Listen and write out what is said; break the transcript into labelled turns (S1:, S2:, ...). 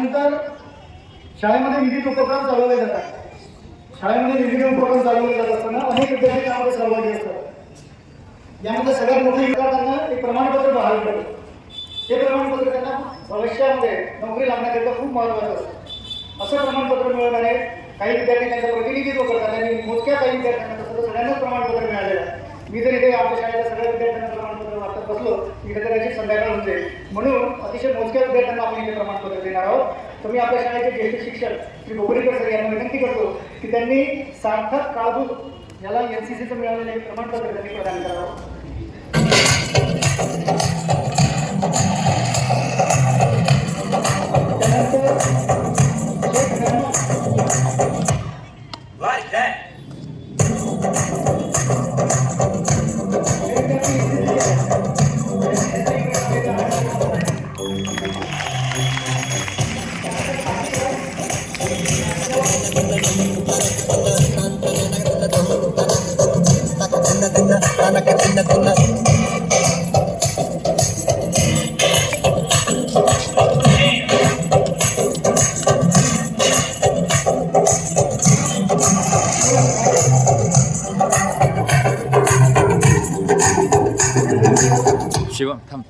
S1: त्यानंतर शाळेमध्ये विविध उपक्रम चालवले जातात. शाळेमध्ये विविध उपक्रम चालवले जात असताना अनेक विद्यार्थी त्यामध्ये सहभागी असतात. यामध्ये सगळ्यात मोठे विद्यार्थ्यांना एक प्रमाणपत्र बहाल पडतं. हे प्रमाणपत्र त्यांना भविष्यामध्ये नोकरी लागण्याकरिता खूप महत्त्वाचं असतं. असं प्रमाणपत्र मिळवणारे काही विद्यार्थी त्यांचं प्रतिनिधित्व करतात आणि मोजक्या काही विद्यार्थ्यांना तसं तर सगळ्यांनाच प्रमाणपत्र मिळालेलं आहे. मी जर इथे आपल्या शाळेच्या सगळ्या विद्यार्थ्यांना प्रमाणपत्र वाटत बसलो इथे कदाचित संध्याकाळ होते. म्हणून अतिशय मोजक्या विद्यार्थ्यांना आपण इथे प्रमाणपत्र देणार आहोत. तर मी आपल्या शाळेचे ज्येष्ठ शिक्षक श्री बोबरीकर सर यांना विनंती करतो की त्यांनी सार्थक काळभूत याला NCCचं मिळालेलं एक प्रमाणपत्र त्यांनी प्रदान करावं.
S2: शिवम थांब.